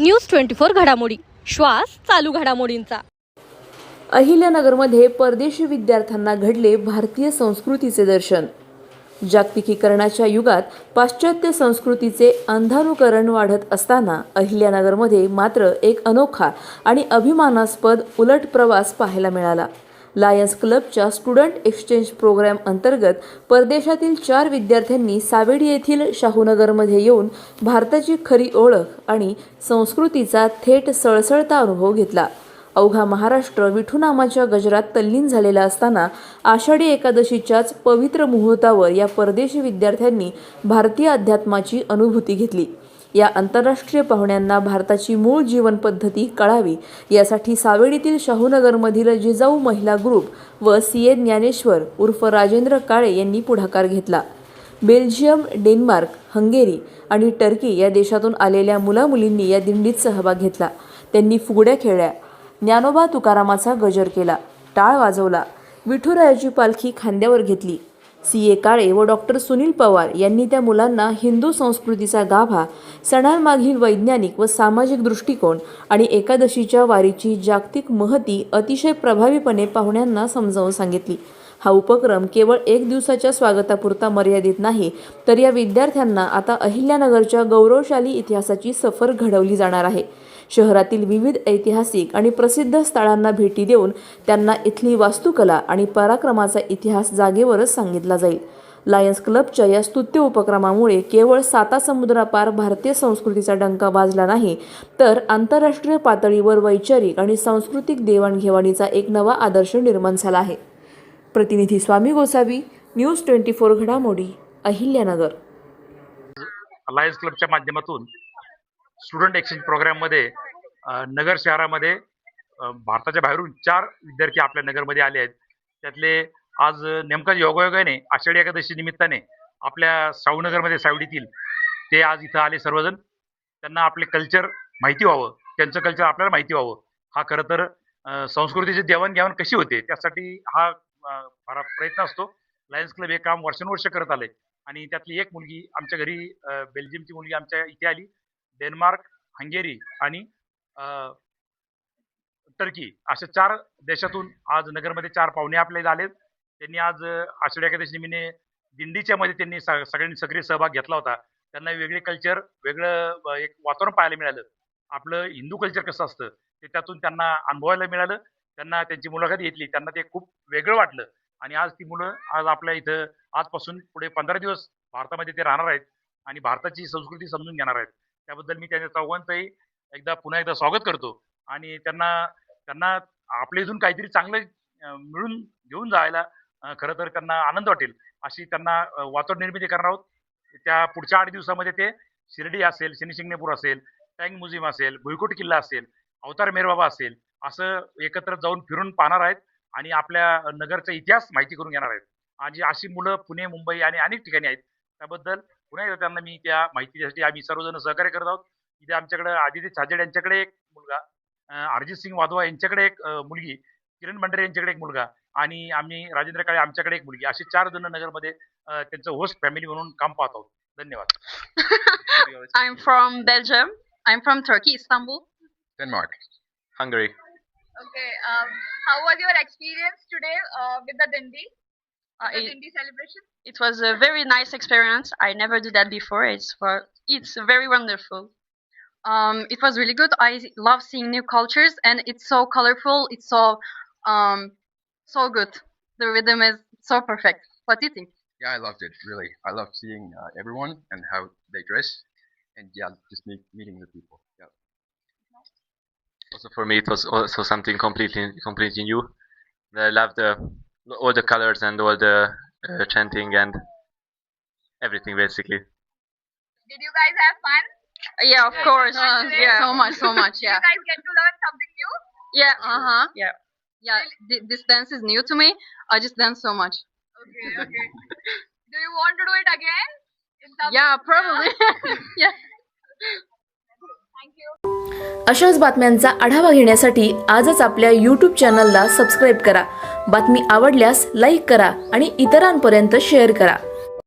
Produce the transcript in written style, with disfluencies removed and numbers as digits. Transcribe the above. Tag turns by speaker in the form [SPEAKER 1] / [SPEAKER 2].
[SPEAKER 1] News 24 घडामोडी, श्वास चालू घडामोडींचा।
[SPEAKER 2] अहिल्यानगरमध्ये परदेशी विद्यार्थ्यांना घडले भारतीय संस्कृतीचे दर्शन। जागतिकीकरणाच्या युगात पाश्चात्य संस्कृतीचे अंधानुकरण वाढत असताना अहिल्यानगरमध्ये मात्र एक अनोखा आणि अभिमानास्पद उलट प्रवास पाहायला मिळाला। लायन्स क्लबच्या स्टुडंट एक्सचेंज प्रोग्राम अंतर्गत परदेशातील 4 विद्यार्थ्यांनी सावेडी येथील शाहूनगरमध्ये येऊन भारताची खरी ओळख आणि संस्कृतीचा थेट सळसळता अनुभव घेतला। अवघा महाराष्ट्र विठू नामाच्या गजरात तल्लीन झालेला असताना आषाढी एकादशीच्याच पवित्र मुहूर्तावर या परदेशी विद्यार्थ्यांनी भारतीय अध्यात्माची अनुभूती घेतली। या आंतरराष्ट्रीय पाहुण्यांना भारताची मूळ जीवन पद्धती कळावी यासाठी सावेडीतील शाहूनगरमधील जिजाऊ महिला ग्रुप व सीए ज्ञानेश्वर उर्फ राजेंद्र काळे यांनी पुढाकार घेतला। बेल्जियम, डेन्मार्क, हंगेरी आणि टर्की या देशातून आलेल्या मुलामुलींनी या दिंडीत सहभाग घेतला। त्यांनी फुगड्या खेळल्या, ज्ञानोबा तुकारामाचा गजर केला, टाळ वाजवला, विठुरायाची पालखी खांद्यावर घेतली। सीए काळे व डॉक्टर सुनील पवार यांनी त्या मुलांना हिंदू संस्कृतीचा गाभा, सणांमागील वैज्ञानिक व सामाजिक दृष्टिकोन आणि एकादशीच्या वारीची जागतिक महती अतिशय प्रभावीपणे पाहुण्यांना समजावून सांगितली। हा उपक्रम केवळ 1 दिवसाच्या स्वागतापुरता मर्यादित नाही, तर या विद्यार्थ्यांना आता अहिल्यानगरच्या गौरवशाली इतिहासाची सफर घडवली जाणार आहे। शहरातील विविध ऐतिहासिक आणि प्रसिद्ध स्थळांना भेटी देऊन त्यांना इथली वास्तुकला आणि पराक्रमाचा इतिहास जागेवरच सांगितला जाईल। लायन्स क्लबच्या या स्तुत्य उपक्रमामुळे केवळ 7 समुद्रापार भारतीय संस्कृतीचा डंका वाजला नाही, तर आंतरराष्ट्रीय पातळीवर वैचारिक आणि सांस्कृतिक देवाणघेवाणीचा एक नवा आदर्श निर्माण झाला आहे। प्रतिनिधी स्वामी गोसावी, न्यूज 24 घडामोडी, अहिल्यानगर।
[SPEAKER 3] लायन्स क्लबच्या माध्यमातून स्टुडंट एक्सचेंज प्रोग्राममध्ये नगर शहरामध्ये भारताच्या बाहेरून 4 विद्यार्थी आपल्या नगरमध्ये आले आहेत। त्यातले आज नेमका योगायोगाने आषाढी एकादशी निमित्ताने आपल्या शाहूनगरमध्ये सावडीतील ते आज इथं आले सर्वजण। त्यांना आपले कल्चर माहिती व्हावं, त्यांचं कल्चर आपल्याला माहिती व्हावं। हा खरं तर संस्कृतीची देवाणघेवाण कशी होते त्यासाठी हा प्रयत्न असतो। लायन्स क्लब हे काम वर्षानुवर्ष करत आले आणि त्यातली एक मुलगी आमच्या घरी, बेल्जियमची मुलगी आमच्या इथे आली। डेन्मार्क, हंगेरी आणि टर्की अशा 4 देशातून आज नगरमध्ये 4 पाहुणे आपले आलेत। त्यांनी आज आषाढी एकादशी निमित्ताने दिंडीच्या मध्ये त्यांनी सगळ्यांनी सक्रिय सहभाग घेतला होता। त्यांना वेगळे कल्चर, वेगळं एक वातावरण पाहायला मिळालं। आपलं हिंदू कल्चर कसं असतं ते त्यातून त्यांना अनुभवायला मिळालं। त्यांना त्यांची मुलाखत घेतली, त्यांना ते खूप वेगळं वाटलं आणि आज ती मुलं आज आपल्या इथं आजपासून पुढे 15 दिवस भारतामध्ये ते राहणार आहेत आणि भारताची संस्कृती समजून घेणार आहेत। त्याबद्दल मी त्यांच्या चौघांचंही पुन्हा एकदा स्वागत करतो आणि त्यांना आपल्या इथून काहीतरी चांगलं मिळून घेऊन जायला खरं तर त्यांना आनंद वाटेल अशी त्यांना वातावरण निर्मिती करणार आहोत। त्या पुढच्या 8 दिवसामध्ये ते शिर्डी असेल, शनिशिंगणापूर असेल, टँक म्युझियम असेल, भुईकोट किल्ला असेल, अवतार मेरबाबा असेल, असं एकत्र जाऊन फिरून पाहणार आहेत आणि आपल्या नगरचा इतिहास माहिती करून घेणार आहेत। आणि अशी मुलं पुणे, मुंबई आणि अनेक ठिकाणी आहेत। त्याबद्दल पुन्हा एकदा त्यांना मी त्या माहितीसाठी आम्ही सर्वजण सहकार्य करत आहोत। इथे आमच्याकडे आदिती छाजेड यांच्याकडे एक मुलगा, अरिजित सिंग वाधवा यांच्याकडे एक मुलगी, किरण भंडारे यांच्याकडे एक मुलगा आणि आम्ही राजेंद्र काळे आमच्याकडे एक मुलगी, असे 4 जण नगरमध्ये त्यांचं होस्ट फॅमिली म्हणून काम पाहत आहोत। धन्यवाद।
[SPEAKER 4] I'm from Belgium. I'm from Turkey, Istanbul.
[SPEAKER 5] Denmark, Hungary.
[SPEAKER 6] Okay. How was your experience today with the Dindi? The Dindi celebration?
[SPEAKER 4] It was a very nice experience. I never did that before. It's very wonderful. It was really good. I love seeing new cultures, and it's so colorful. It's so good. The rhythm is so perfect. What do you think?
[SPEAKER 5] Yeah, I loved it, really. I loved seeing everyone and how they dress, and yeah, just meeting the people. Yeah.
[SPEAKER 7] Also for me, it was also something completely new. I loved all the colors and all the chanting and everything, basically.
[SPEAKER 6] Did you guys have fun?
[SPEAKER 4] Yeah, of course.
[SPEAKER 6] Yeah.
[SPEAKER 4] So much.
[SPEAKER 6] Did
[SPEAKER 4] Yeah.
[SPEAKER 6] you guys get to learn something new?
[SPEAKER 4] Yeah. Yeah. Yeah. This dance is new to me. I just dance so much.
[SPEAKER 6] Okay. Do you want to do it again?
[SPEAKER 4] Yeah, probably. Yeah.
[SPEAKER 6] Thank you.
[SPEAKER 2] अशाच बातम्यांचा आढावा घेण्यासाठी आजच आपल्या YouTube चॅनलला subscribe करा। बातमी आवडल्यास लाईक करा आणि इतरांपर्यंत शेअर करा।